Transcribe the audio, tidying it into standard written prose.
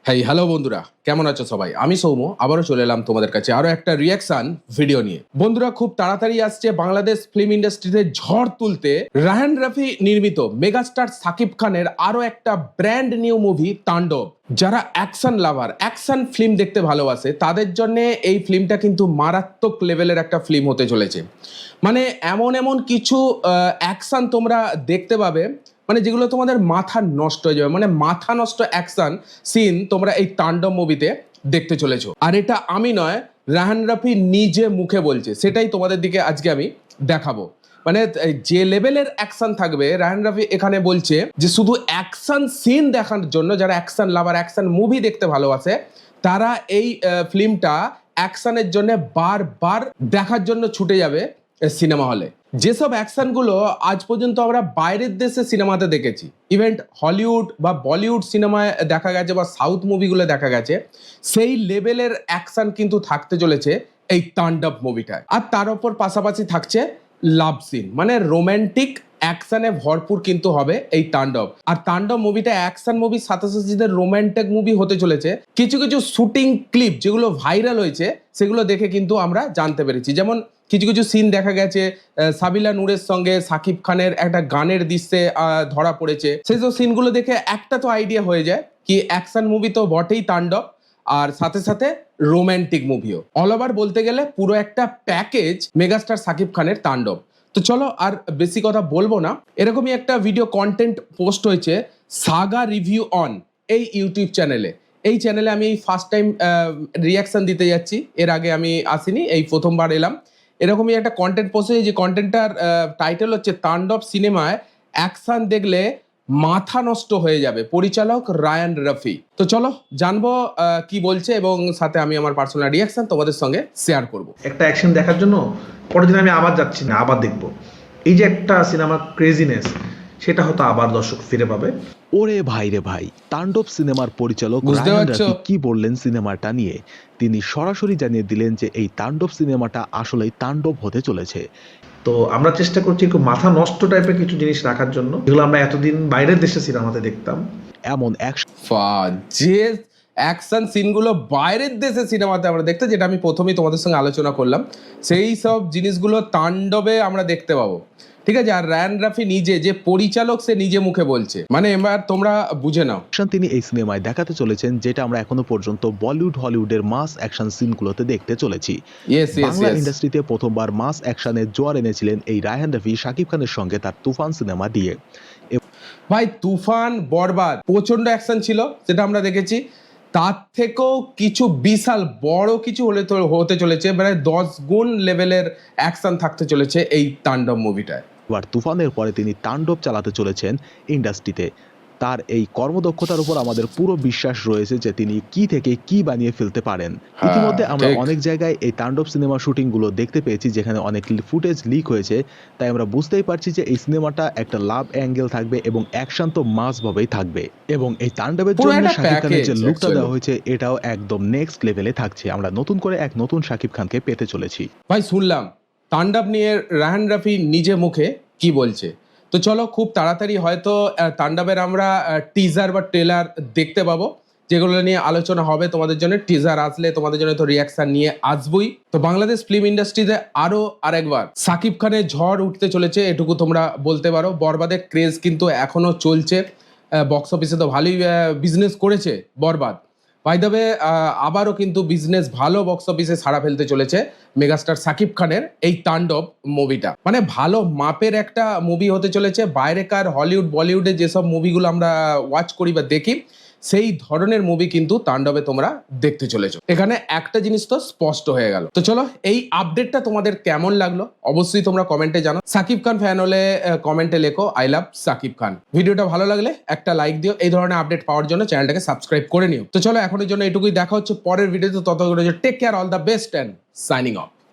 Hello বন্ধুরা, কেমন আছো সবাই? আমি সৌম্য, আবারও চলে এলাম তোমাদের কাছে আরো একটা রিয়াকশন ভিডিও নিয়ে। বন্ধুরা, খুব তাড়াতাড়ি আসছে বাংলাদেশ ফিল্ম ইন্ডাস্ট্রিতে ঝড় তুলতে রায়হান রাফি নির্মিত মেগাস্টার সাকিব খানের আরো একটা ব্র্যান্ড নিউ মুভি তাণ্ডব। যারা অ্যাকশন লাভার, অ্যাকশন ফিল্ম দেখতে ভালোবাসে, তাদের জন্য এই ফিল্মটা কিন্তু মারাত্মক লেভেলের একটা ফিল্ম হতে চলেছে। মানে এমন এমন কিছু অ্যাকশন তোমরা দেখতে পাবে, মানে যেগুলো তোমাদের মাথা নষ্ট হয়ে যাবে। মানে মাথা নষ্ট অ্যাকশন সিন তোমরা এই তাণ্ডব মুভিতে দেখতে চলেছো। আর এটা আমি নয়, রায়হান রাফি নিজে মুখে বলছে, সেটাই তোমাদের দিকে আজকে আমি দেখাবো। মানে যে লেভেলের অ্যাকশন থাকবে, রায়হান রাফি এখানে বলছে যে শুধু অ্যাকশন সিন দেখার জন্য যারা অ্যাকশন লাভার, অ্যাকশন মুভি দেখতে ভালোবাসে, তারা এই ফিল্মটা অ্যাকশনের জন্য বারবার দেখার জন্য ছুটে যাবে সিনেমা হলে। যেসব অ্যাকশনগুলো আজ পর্যন্ত আমরা বাইরের দেশে সিনেমাতে দেখেছি, ইভেন্ট হলিউড বা বলিউড সিনেমায় দেখা গেছে বা সাউথ মুভিগুলো দেখা গেছে, সেই লেভেলের অ্যাকশন কিন্তু থাকতে চলেছে এই তাণ্ডব মুভিটায়। আর তার উপর পাশাপাশি থাকছে লাভ সিন, মানে রোম্যান্টিক অ্যাকশনে ভরপুর কিন্তু হবে এই তাণ্ডব। আর তাণ্ডব মুভিটা অ্যাকশন মুভির সাথে সাথে যে রোম্যান্টিক মুভি হতে চলেছে, কিছু কিছু শুটিং ক্লিপ যেগুলো ভাইরাল হয়েছে সেগুলো দেখে কিন্তু আমরা জানতে পেরেছি। যেমন কিছু কিছু সিন দেখা গেছে সাবিলা নূরের সঙ্গে সাকিব খানের একটা গানের দৃশ্যে ধরা পড়েছে। সেই সব সিনগুলো দেখে একটা তো আইডিয়া হয়ে যায় কি অ্যাকশন মুভি তো বটেই তাণ্ডব, আর সাথে সাথে রোম্যান্টিক মুভিও। অল ওভার বলতে গেলে পুরো একটা প্যাকেজ মেগাস্টার সাকিব খানের তাণ্ডব। তো চলো আর বেশি কথা বলবো না, এরকমই একটা ভিডিও কন্টেন্ট পোস্ট হয়েছে সাগা রিভিউ অন এই ইউটিউব চ্যানেলে। এই চ্যানেলে আমি ফার্স্ট টাইম রিয়াকশন দিতে যাচ্ছি, এর আগে আমি আসিনি, এই প্রথমবার এলাম। এরকমই একটা কন্টেন্ট পোস্ট হয়েছে, যে কন্টেন্টটার টাইটেল হচ্ছে তাণ্ডব সিনেমায় অ্যাকশন দেখলে মাথা নষ্ট হয়ে যাবে, পরিচালক রায়হান রাফি। তো চলো জানবো কি বলছে, এবং সাথে আমি আমার পার্সোনাল রিয়াকশন তোমাদের সঙ্গে শেয়ার করব। একটা অ্যাকশন দেখার জন্য পরের দিন আমি আবার যাচ্ছি না, আবার দেখবো। এই যে একটা সিনেমার ক্রেজিনেস, সেটা হয়তো আবার দর্শক ফিরে পাবে। ওরে ভাই রে ভাই, তাণ্ডব সিনেমার পরিচালক বুঝতে রায়হান পারছো? রাফি কি বললেন সিনেমাটা নিয়ে? তিনি সরাসরি জানিয়ে দিলেন যে এই তাণ্ডব সিনেমাটা আসলেই তাণ্ডব হতে চলেছে। তো আমরা চেষ্টা করছি একটু মাথা নষ্ট টাইপের কিছু জিনিস রাখার জন্য, যেগুলো আমরা এতদিন বাইরের দেশে সিনেমাতে দেখতাম। এমন অ্যাকশন যে অ্যাকশন সিনগুলো বাইরের দেশে সিনেমাতে আমরা দেখতে, যেটা আমি প্রথমেই তোমাদের সঙ্গে আলোচনা করলাম, সেই সব জিনিসগুলো তাণ্ডবে আমরা দেখতে পাবো। ঠিক আছে? আর রায়হান রাফি নিজে যে পরিচালক, সে নিজে মুখে বলছে, মানে এবার তোমরা বুঝে নাও। তিনি এই সিনেমায় দেখাতে চলেছেন, যেটা আমরা এখনো পর্যন্ত বলিউড হলিউডের মাস অ্যাকশন সিনগুলোতে দেখতে চলেছি। বাংলা ইন্ডাস্ট্রিতে প্রথমবার মাস অ্যাকশনের জোয়ার এনেছিলেন এই রায়হান রাফি শাকিব খানের সঙ্গে তার তুফান সিনেমা দিয়ে। ভাই তুফান, বরবাদ প্রচন্ড অ্যাকশন ছিল, সেটা আমরা দেখেছি। তার থেকেও কিছু বিশাল বড় কিছু হতে চলেছে, মানে 10 গুণ লেভেলের অ্যাকশন থাকতে চলেছে এই তাণ্ডব মুভিটায়। এবার তুফানের পরে তিনি তাণ্ডব চালাতে চলেছেন ইন্ডাস্ট্রিতে। তার এই কর্মদক্ষতার উপর আমাদের পুরো বিশ্বাস রয়েছে যে তিনি কি থেকে কি বানিয়ে ফেলতে পারেন। ইতিমধ্যে আমরা অনেক জায়গায় এই তাণ্ডব সিনেমা শুটিং গুলো দেখতে পেয়েছি, যেখানে অনেক ফুটেজ লিক হয়েছে। তাই আমরা বুঝতেই পারছি যে এই সিনেমাটা একটা লাভ অ্যাঙ্গেল থাকবে এবং অ্যাকশন তো মাস ভাবেই থাকবে। এবং এই তাণ্ডবের জন্য শাকিব খানের যে লুকটা দেওয়া হয়েছে, এটাও একদম নেক্সট লেভেলে থাকছে। আমরা নতুন করে এক নতুন শাকিব খানকে পেতে চলেছি। ভাই শুনলাম তাণ্ডব নিয়ে রায়হান রাফি নিজে মুখে কি বলছে। তো চলো খুব তাড়াতাড়ি হয়তো তাণ্ডবের আমরা টিজার বা ট্রেলার দেখতে পাবো, যেগুলো নিয়ে আলোচনা হবে তোমাদের জন্য। টিজার আসলে তোমাদের জন্য তো রিয়াকশন নিয়ে আসবই। তো বাংলাদেশ ফিল্ম ইন্ডাস্ট্রিতে আরো আরেকবার সাকিব খানের ঝড় উঠতে চলেছে, এটুকু তোমরা বলতে পারো। বরবাদের ক্রেজ কিন্তু এখনো চলছে, বক্স অফিসে তো ভালোই বিজনেস করেছে বরবাদ। বাই দ্য ওয়ে, আবারও কিন্তু বিজনেস ভালো বক্স অফিসে সাড়া ফেলতে চলেছে মেগাস্টার সাকিব খানের এই তাণ্ডব মুভিটা। মানে ভালো মাপের একটা মুভি হতে চলেছে। বাইরেকার হলিউড বলিউডে যেসব মুভিগুলো আমরা ওয়াচ করি বা দেখি, সেই ধরনের মুভি কিন্তু তাণ্ডবে তোমরা দেখতে চলেছো। এখানে একটা জিনিস তো স্পষ্ট হয়ে গেল। তো চলো এই আপডেটটা তোমাদের কেমন লাগলো অবশ্যই তোমরা কমেন্টে জানাও। সাকিব খান ফ্যান হলে কমেন্টে লেখো আই লাভ সাকিব খান। ভিডিওটা ভালো লাগলে একটা লাইক দিও। এই ধরনের আপডেট পাওয়ার জন্য চ্যানেলটাকে সাবস্ক্রাইব করে নিও। তো চলো এখনের জন্য এটুকুই, দেখা হচ্ছে পরের ভিডিওতে। ততক্ষণ take care, all the best and signing of.